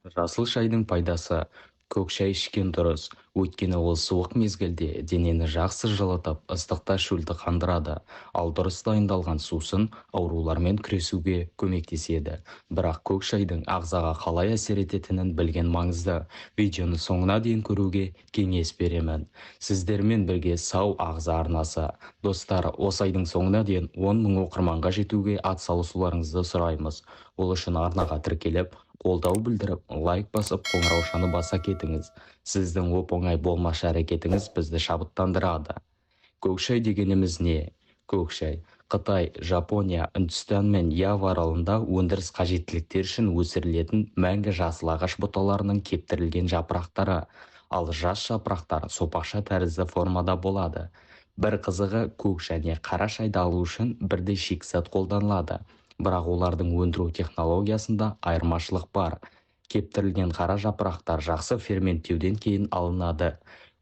Жасыл шайдың пайдасы: көк шай ішкен дұрыс, өйткені ол суық мезгілде денені жақсы жылытып, ыстықта шөлді қандырады, ал дұрыс дайындалған сусын аурулармен күресуге көмектеседі. Бірақ көк шайдың ағзаға қалай әсер ететінін білген маңызды. Видеоны соңына дейін көруге кеңес беремін. Сіздермен бірге сау ағза арнасы. Достар, осы айдың соңына дейін 10 мың оқырманға жетуге атсалысуларыңызды сұраймыз. Ол үшін арнаға тіркеліп, қолдау білдіріп, лайк басып, қоңыраушаны баса кетіңіз. Сіздің оп-оңай болмашы әрекетіңіз бізді шабыттандырады. Көк шай дегеніміз не? Көк шай Қытай, Жапония, Үндістан мен Ява аралында өндіріс қажеттіліктер үшін өсірілетін мәңгі жасыл ағаш бұталарының кептірілген жапырақтары. Ал жас жапырақтар сопақша тәрізді формада болады. Бір қызығы, көк және қара шайды алу үшін бірдей шикізат қолданылады. Бірақ олардың өндіру технологиясында айырмашылық бар. Кептірілген қара жапырақтар жақсы ферменттеуден кейін алынады.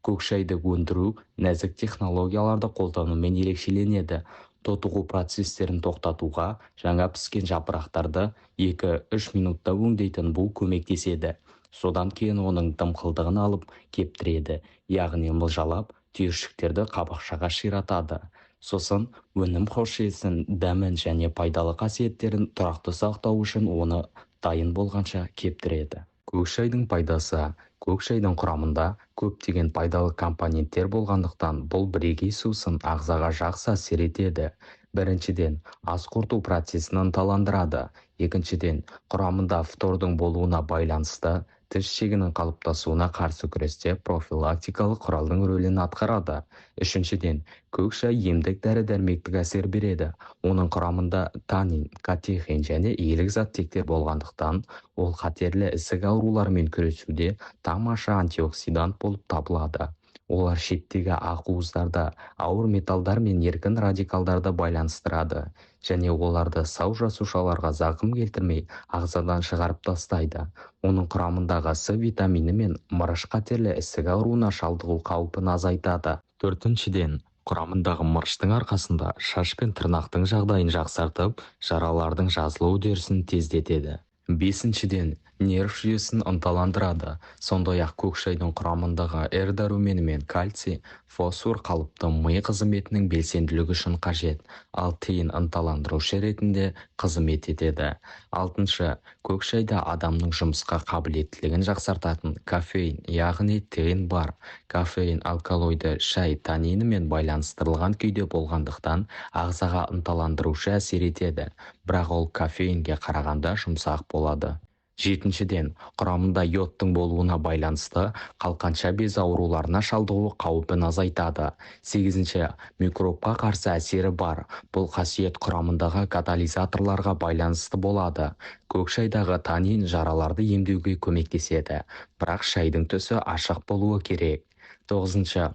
Көк шайды өндіру нәзік технологияларды қолданумен ерекшеленеді. Тотығу процестерін тоқтатуға жаңа піскен жапырақтарды 2-3 минутта өңдейтін бұл көмектеседі. Содан кейін оның дымқылдығын алып кептіреді, яғни мылжалап, түйіршіктерді қабықшаға ширатады. Сосын өнім хош иісін, дәмін және пайдалы қасиеттерін тұрақты сақтау үшін оны дайын болғанша кептіреді. Көк шайдың пайдасы: көк шайдың құрамында көптеген пайдалы компоненттер болғандықтан, бұл бірегей сусын ағзаға жақсы әсер етеді. Біріншіден, ас қорыту процесін ынталандырады. Екіншіден, құрамында фтордың болуына байланысты тіс шегінің қалыптасуына қарсы күресте профилактикалық құралдың рөлін атқарады. Үшіншіден, көк шай емдік дәрі-дәрмектік әсер береді. Оның құрамында танин, катехин және илік заттектер болғандықтан, ол қатерлі ісік ауруларымен күресуде тамаша антиоксидант болып табылады. Олар шеттегі ақуыздарды, ауыр металдар мен еркін радикалдарды байланыстырады және оларды сау жасушаларға зақым келтірмей ағзадан шығарып тастайды. Оның құрамындағы С витамині мен мырыш қатерлі ісік ауруына шалдығу қаупін азайтады. Төртіншіден, құрамындағы мырыштың арқасында шаш пен тырнақтың жағдайын жақсартып, жаралардың жазылу үдерісін тездетеді. Бесіншіден, нерв жүйесін ынталандырады. Сондай-ақ көк шайдың құрамындағы Р дәрумені мен кальций, фосфор қалыпты ми қызметінің белсенділігі үшін қажет, ал тейін ынталандырушы ретінде қызмет етеді. Алтыншы, көк шайда адамның жұмысқа қабілеттілігін жақсартатын кофеин, яғни тейін бар. Кофеин алкалоиды шай танинімен байланыстырылған күйде болғандықтан, ағзаға ынталандырушы әсер етеді, бірақ ол кофеинге қарағанда жұмсақ болады. Жетіншіден, құрамында йодтың болуына байланысты қалқанша без ауруларына шалдығу қаупін азайтады. Сегізінші, микробқа қарсы әсері бар. Бұл қасиет құрамындағы катализаторларға байланысты болады. Көк шайдағы танин жараларды емдеуге көмектеседі, бірақ шайдың түсі ашық болуы керек. Тоғызыншы,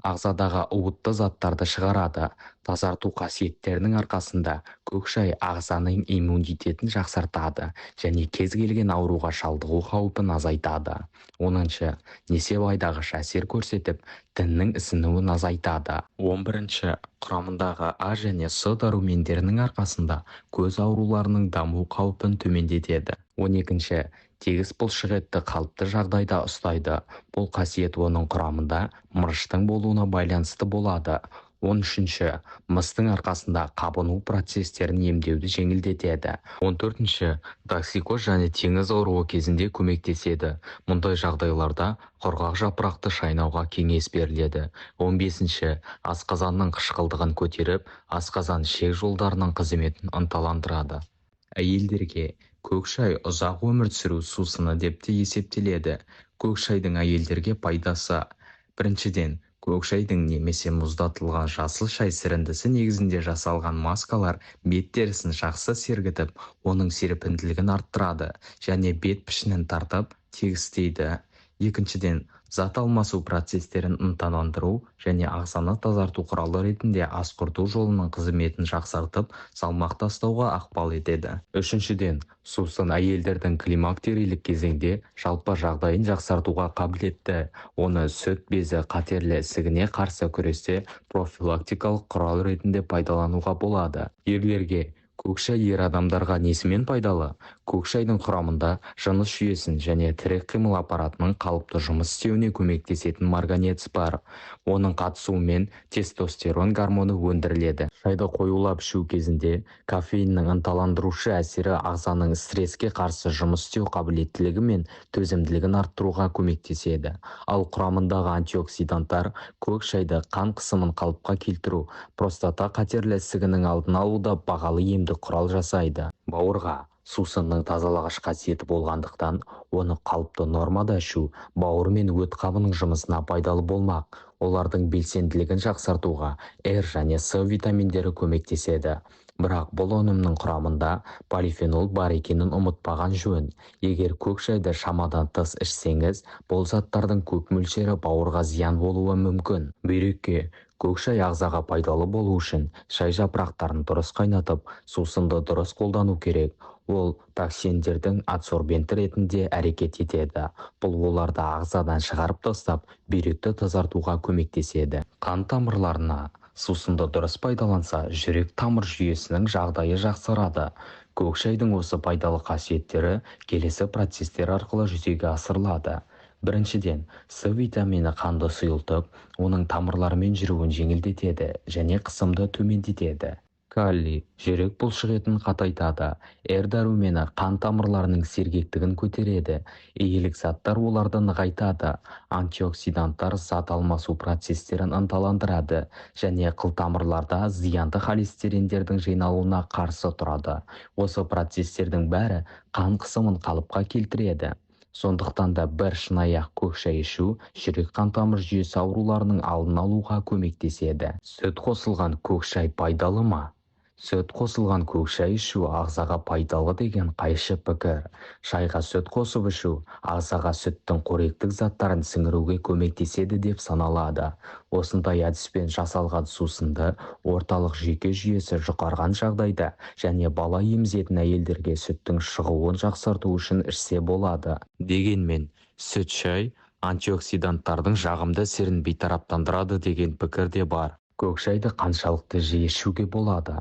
ағзадағы уытты заттарды шығарады. Тазарту қасиеттерінің арқасында көк шай ағзаның иммунитетін жақсартады және кез келген ауруға шалдығу қаупін азайтады. Оныншы, несеп айдағыш әсер көрсетіп, тіннің ісінуін азайтады. 11-ші, құрамындағы А және С дәрумендерінің арқасында көз ауруларының даму қаупін төмендетеді. 12-ші, тегіс бұлшықетті қалыпты жағдайда ұстайды. Бұл қасиет оның құрамында мырыштың болуына байланысты болады. 13-ші, мыстың арқасында қабыну процестерін емдеуді жеңілдетеді. 14-ші, токсикоз және теңіз ауруы кезінде көмектеседі. Мұндай жағдайларда құрғақ жапырақты шайнауға кеңес беріледі. 15-ші, асқазанның қышқылдығын көтеріп, асқазан ішек жолдарының қызметін ынталандырады. Әйелдерге көк шай ұзақ өмір сүру сусыны деп те есептеледі. Көк шайдың әйелдерге пайдасы: біріншіден, көк шайдың немесе мұздатылған жасыл шай сіріндісі негізінде жасалған маскалар бет терісін жақсы сергітіп, оның серпімділігін арттырады және бет пішінін тартып, тегістейді. Екіншіден, зат алмасу процестерін ынталандыру және ағзаны тазарту құралы ретінде ас құрту жолының қызметін жақсартып, салмақ тастауға ықпал етеді. Үшіншіден, сусын әйелдердің климактерийлік кезеңде жалпы жағдайын жақсартуға қабілетті. Оны сүт безі қатерлі ісігіне қарсы күресте профилактикалық құрал ретінде пайдалануға болады. Ерлерге көк шай ер адамдарға несімен пайдалы? Көк шайдың құрамында жыныс жүйесін және тірек қимыл аппаратының қалыпты жұмыс істеуіне көмектесетін марганец бар. Оның қатысуымен тестостерон гормоны өндіріледі. Шайды қоюлап ішу кезінде кофеиннің ынталандырушы әсері ағзаның стресске қарсы жұмыс істеу қабілеттілігі мен төзімділігін арттыруға көмектеседі. Ал құрамындағы антиоксиданттар көк шайды қан қысымын қалыпқа келтіру, простата қатерлі ісігінің алдын алуда бағалы емдік құрал жасайды. Бауырға сусынның тазалағыш қасиеті болғандықтан, оны қалыпты нормада ішу бауыр мен өт қабының жұмысына пайдалы болмақ. Олардың белсенділігін жақсартуға R және С витаминдері көмектеседі. Бірақ бұл өнімнің құрамында полифенол бар екенін ұмытпаған жөн. Егер көк шайды шамадан тыс ішсеңіз, бұл заттардың көп мөлшері бауырға зиян болуы мүмкін. Бүйрекке көк шай ағзаға пайдалы болу үшін шай жапырақтарын дұрыс қайнатып, сусынды дұрыс қолдану керек. Ол токсиндердің адсорбенті ретінде әрекет етеді. Бұл оларды ағзадан шығарып тастап, бүйректі тазартуға көмектеседі. Қан тамырларына сусынды дұрыс пайдаланса, жүрек тамыр жүйесінің жағдайы жақсарады. Көк шайдың осы пайдалы қасиеттері келесі процестер арқылы жүзеге асырылады. Біріншіден, С витамині қанды сұйылтып, оның тамырлармен жүруін жеңілдетеді және қысымды төмендетеді. Калий жүрек бұлшық етін қатайтады. R дәрумені қан тамырларының сергектігін көтереді. Иілік заттар оларды нығайтады. Антиоксиданттар зат алмасу процестерін ынталандырады және қылтамырларда зиянды холестериндердің жиналуына қарсы тұрады. Осы процестердің бәрі қан қысымын қалыпқа келтіреді. Сондықтан да бір шынайы көк шай ішу жүрек қан тамыр жүйесі ауруларының алдын алуға көмектеседі. Сүт қосылған көк шай пайдалы ма? Сүт қосылған көк шай ішу ағзаға пайдалы деген қайшы пікір. Шайға сүт қосып ішу ағзаға сүттің қоректік заттарын сіңіруге көмектеседі деп саналады. Осындай әдіспен жасалған сусынды орталық жүйке жүйесі жұқарған жағдайда және бала емізетін әйелдерге сүттің шығуын жақсарту үшін ішсе болады. Дегенмен, сүт шай антиоксиданттардың жағымды әсерін бейтараптандырады деген пікір де бар. Көк шайды қаншалықты жиі ішуге болады?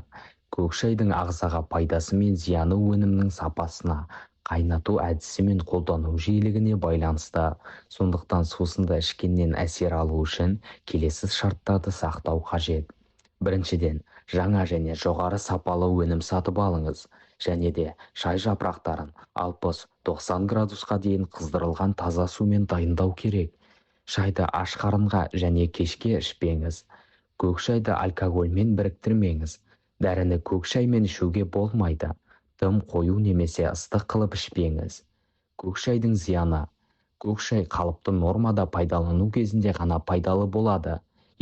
Көк шайдың ағзаға пайдасы мен зияны өнімнің сапасына, қайнату әдісі мен қолдану жиілігіне байланысты. Сондықтан сусынды ішкеннен әсер алу үшін келесі шарттарды сақтау қажет. Біріншіден, жаңа және жоғары сапалы өнім сатып алыңыз. Және де шай жапырақтарын 60-90 градусқа дейін қыздырылған таза сумен дайындау керек. Шайды аш қарынға және кешке ішпеңіз. Көк шайды алкогольмен біріктірмеңіз. Дәріні көк шаймен ішуге болмайды. Тым қою немесе ыстық қылып ішпеңіз. Көк шайдың зияны. Көк шай қалыпты нормада пайдалану кезінде ғана пайдалы болады.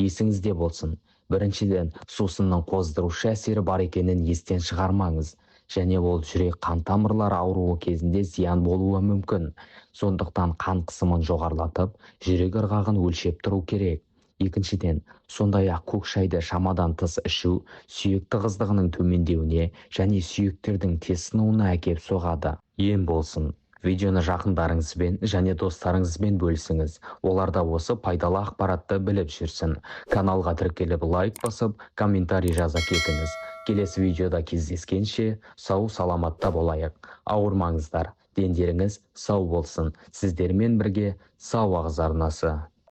Есіңізде болсын. Біріншіден, сусынның қоздырушы әсері бар екенін естен шығармаңыз. Және ол жүрек қан тамырлары ауруы кезінде зиян болуы мүмкін. Сондықтан қан қысымын жоғарылатып, жүрек ырғағын өлшеп тұру керек. Екіншіден, сондай-ақ көк шайды шамадан тыс ішу сүйек тығыздығының төмендеуіне және сүйектердің тез сынуына әкеп соғады. Ем болсын. Видеоны жақындарыңызбен және достарыңызбен бөлісіңіз. Оларда осы пайдалы ақпаратты біліп жүрсін. Каналға тіркеліп лайк басып, комментарий жаза кетіңіз. Келесі видеода кездескенше сау саламатта болайық. Ауырмаңыздар, дендеріңіз сау болсын. Сіздермен бірге сау ағза арнасы.